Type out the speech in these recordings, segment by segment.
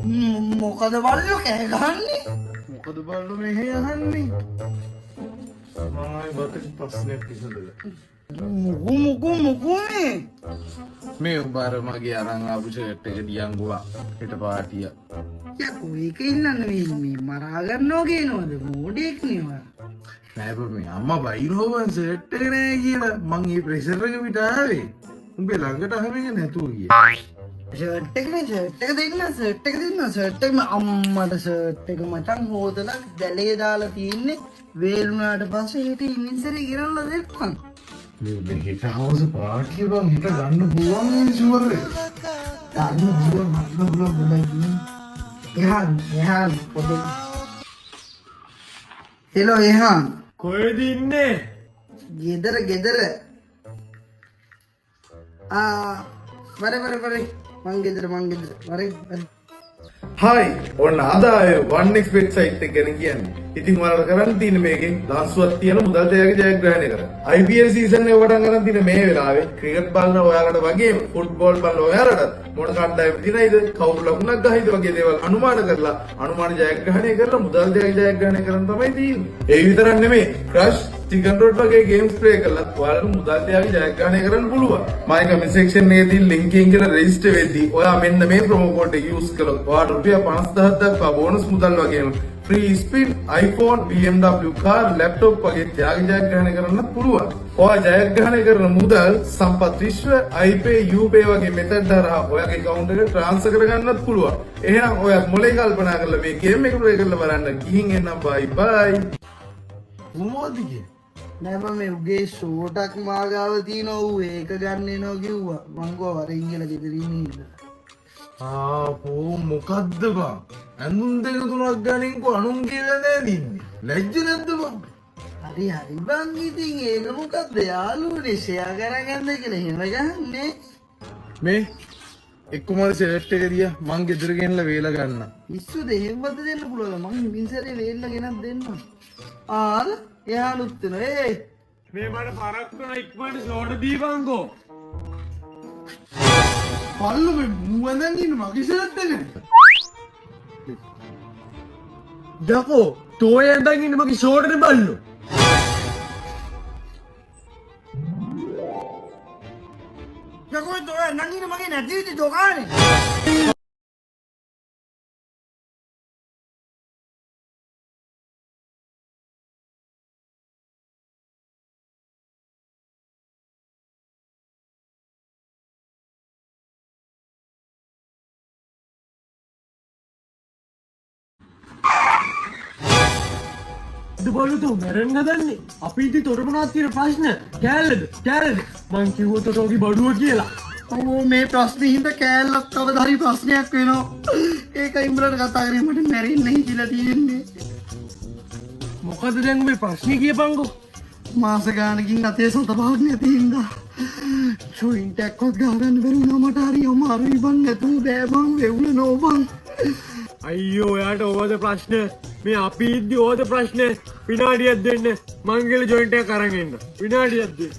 මොකද බල්ලෝ කෑ ගහන්නේ? මොකද බල්ලෝ මෙහෙ අහන්නේ? මම බතක ප්‍රශ්නයක් විසඳලා. මොකෝ මේ උඹාර මගේ අරන් ආපු ෂර්ට් එක දියංගුවා හෙට පාටිය. යකෝ ඒක ඉන්නන්නේ මේ මරා ගන්නවා කියනවද? මොඩෙක් නේ. නෑ බබ මේ අම්මා බයිරෝවන් ෂර්ට් එක නෑ කියලා මං මේ ප්‍රෙෂර් එක පිට ආවේ. උඹේ ළඟට අහවෙන්නේ නැතුව ගියා. ෂර්ට් එක දෙන්න අම්මට ෂර්ට් එක මචං හොදලා දැලේ දාලා තියෙන්නේ වේලුණාට පස්සේ ඊට ඉන්සරේ ගිරවලා දෙපන්. මේ හෙට හවස පාටිය බං හෙට ගන්න පුළුවන් නේ ෂුවර් එක. ගන්න පුළුවන්. එහාන් පොඩි. හෙලෝ එහාන්. කොහෙද ඉන්නේ? ගෙදර. වරේ මං ගෙදර වරේ. හයි ඔන්න අදාය 1x වෙබ්සයිට් එක ගැන කියන්නේ. ඉතින් ඔයාලට කරන්න තියෙන මේකෙන් ලාස්ුවක් තියෙන මුදල් දෙයක ජයග්‍රහණය කරන්න. IPL සීසන් එක පටන් ගන්න තියෙන මේ වෙලාවේ ක්‍රිකට් බලන ඔයාලට වගේම ෆුට්බෝල් බලන ඔයාලට මොන කණ්ඩායම දිනයිද කවුරු ලකුණක් ගහයිද වගේ දේවල් අනුමාන කරලා අනුමාන ජයග්‍රහණය කරලා මුදල් දෙයක ජයග්‍රහණය කරන්න තමයි තියෙන්නේ. ඒ විතරක් නෙමෙයි ක්‍රෂ් චිකන් රෝඩ් වගේ ගේම්ස් ප්ලේ කරලා ඔයාලට මුදල් දෙයක ජයග්‍රහණය කරන්න පුළුවන්. මම කමෙන්ට් සෙක්ෂන් එකේ තියෙන ලින්ක් එකෙන් කියලා රෙජිස්ටර් වෙද්දී ඔයා මෙන්න මේ ප්‍රොමෝ කෝඩ් එක යූස් කළොත් ඔයාලට රුපියල් 50,000 දක්වා බෝනස් මුදල් වගේම free spin iPhone BMW car laptop වගේ ජයග්‍රහණය කරන්න පුළුවන්. ඔයා ජයග්‍රහණය කරන මුදල් සම්පත් විශ්ව iPay UPay වගේ මෙතඩ් හරහා ඔයාගේ account එකට transfer කරගන්නත් පුළුවන්. එහෙනම් ඔයා මොලේ කල්පනා කරලා මේ ගේම් එක ප්ලේ කරලා බලන්න. ගිහින් එන්නම් bye. මොනවද නෑ මම මේ උගේ ෂෝටක් මාගාව තියෙනවා ඌ ඒක ගන්න එනවා කිව්වා. මං ගෝ වරින් කියලා ගෙදරින් ඉන්න. ආපෝ මොකද්ද බං? අනුන් දෙක තුනක් ගණන්කෝ අනුන් කියලා නෑදින්නේ. ලැජ්ජ නැද්ද බං? හරි බං ඉතින් ඒක මොකද්ද යාළුවනේ ෂෙයා කරගන්න කියලා එහෙම ගහන්නේ. මේ එක්කමද සෙලෙක්ට් එක දියා මං ගෙදර ගෙනලා වේලා ගන්න. ඉස්සුද එහෙමද දෙන්න පුළුවන්ද? මං මින්සරේ වේල්ලා ගෙනත් දෙන්නම්. යාළුත් වෙනවා මේ මට පරක් කරන ඉක්මනට ෂෝට දීපන්කෝ. පල්ලු මේ මුවඳන් ඉන්න මගේ ෂර්ට් එක. දකෝ තෝය ඇඳන් ඉන්න මගේ ෂෝටනේ බල්ලෝ. යකෝ තෝය නංගින මගේ නැති විදි දොකානේ. බලුතු මැරෙන්න හදන්නේ. අපි ඉතින් තොරපුණාත් තියෙන ප්‍රශ්න කෑල්ලද මං කිව්වොත් ඔතෝගේ බඩුව කියලා. ඔව් මේ ප්‍රශ්නේ හින්දා කෑල්ලක් කවදා හරි ප්‍රශ්නයක් වෙනවා. ඒකයි උඹලට කතා කරේ මට මැරෙන්න හිතිලා තියෙන්නේ. මොකද දැන් මේ ප්‍රශ්නේ කියපන්කෝ. මාස ගානකින් අතේ සත පහක් නැති හින්දා ජොයින්ට් එකක්වත් ගහගන්න බැරි වුණා මට හරි අමාරුයි බං. නැතුව බෑ බං වෙවුලනෝ බං. අයියෝ ඔයාට ඕවද ප්‍රශ්න මේ අපි ඉද්දි ඕවද ප්‍රශ්න විනාඩියක් දෙන්න මං ගිහලා ජොයින්ට් එක අරන් එන්න විනාඩියක් දෙන්න.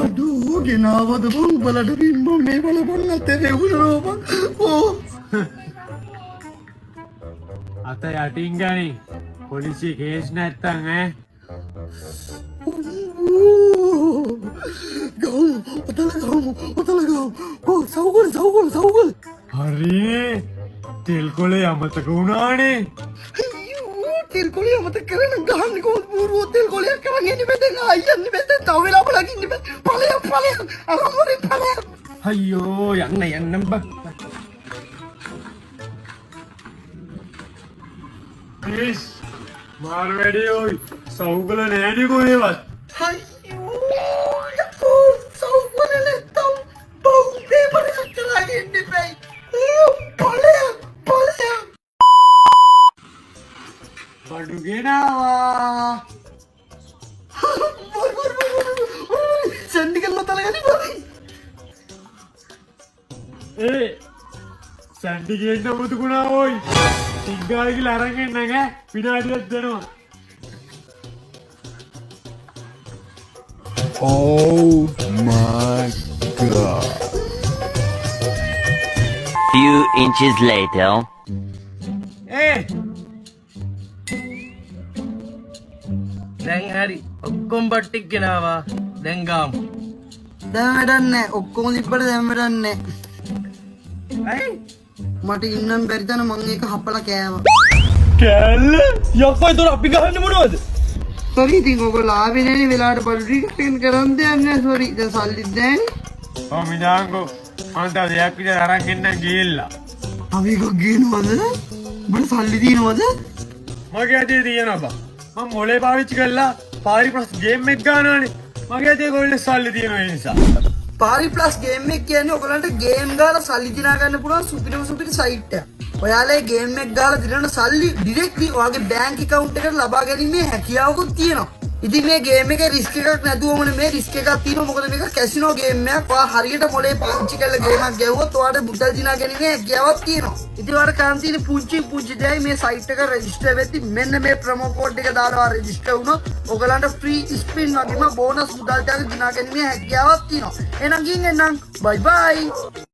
අඩෝ ගෙනාවද බං උඹලට බිම්බ මේ බලපන් අතේ වෙවුලනෝ බං. අත යටින් ගනි පොලිසිය කේස් නැත්තම් සවුගල් හරි තෙල් කොලේ අමතක වුණානේ. තෙල් කොලේ අමතක කරන ගහන්නේ කොහොමද බූරුව තෙල් කොලයක් කරන් එන්නේ බෙදෙන් ආයන්නේ බෙදෙන් තව වෙලා බලකින් ඉන්න ඵලයක් අරමුරේ ඵලයක්. අයියෝ යන්නම් බං. ප්ලීස් මාර වැඩි ඔයි සවුගල නෑනේ කොහෙවත්. සවුගල නැත්තම් බෝ පේපර් එකක් කරගෙන ඉන්න බෑ. ඵලයක් බඩු ගෙනාවා. සෙන්ඩි කරලා තලගනි බයි. සැන්ඩි ගේන්න අමතකුණා ඔයි. ටික්ගාල කියලා අරන් එන්න ඈ විනාඩියක් දෙනවා. Oh my god. Few inches later. දැන් හරි ඔක්කොම බට්ටික් ගෙනාවා දැන් ගාමු දැන් වැඩක් නැහැ. ඔක්කොම තිබ්බට දැන් වැඩක් නැහැ. ඇයි මට ඉන්නම් බැරි තැන මං ඒක හපලා කෑවා. කෑල්ල යක්කෝ එතකොට අපි ගහන්නේ මොනවද? සෝරි ඉතින් ඔයගොල්ලෝ ආවේ නැනේ වෙලාවට බඩු ටික කරන් දෙයක් නැහැ. සෝරි දැන් සල්ලිත් නැහැනේ. ඔව් මිදාංගෝ මම තව දෙයක් විතර අරන් එන්න ගිහිල්ලා. අපි එක ගේනවද? උඹට සල්ලි දිනවද? මගේ අතේ තියෙනවා බා. මම මොලේ පාවිච්චි කරලා පාරි ප්ලස් ගේම් එක ගන්නවානේ. මගේ අතේ කොල්ලේ සල්ලි තියෙනවා ඒ නිසා. පාරි ප්ලස් ගේම් එක කියන්නේ ඔයගලන්ට ගේම් ගාලා සල්ලි දිනා ගන්න පුළුවන් සුපිරි සයිට් එකක්. ඔයාලා ගේම් එක ගාලා දිනන සල්ලි ඩිරෙක්ට්ලි ඔයාගේ බැංක් account එකට ලබා ගැනීමේ හැකියාවකුත් තියෙනවා. ඉතින් මේ ගේම් එකේ රිස්ක් එකක් නැතුවම මේ රිස්ක් එකක් තියෙනවා. මොකද මේක කැසිනෝ ගේම් එකක්. ඔයා හරියට මොලේ පාවිච්චි කරලා ගේමක් ගැහුවොත් ඔයාට මුදල් දිනා ගැනීමේ හැකියාවක් තියෙනවා. ඉතින් ඔයාලට කරන් තියෙන පුංචි දෙයයි මේ සයිට් එක රෙජිස්ටර් වෙද්දි මෙන්න මේ ප්‍රොමෝ කෝඩ් එක දාලා රෙජිස්ටර් වුණොත් ඔයගලන්ට ෆ්‍රී ස්පින් වගේම බෝනස් මුදල් ටික දිනා ගැනීමේ හැකියාවක් තියෙනවා. එහෙනම් ගිහින් එන්නම්. බයි බයි.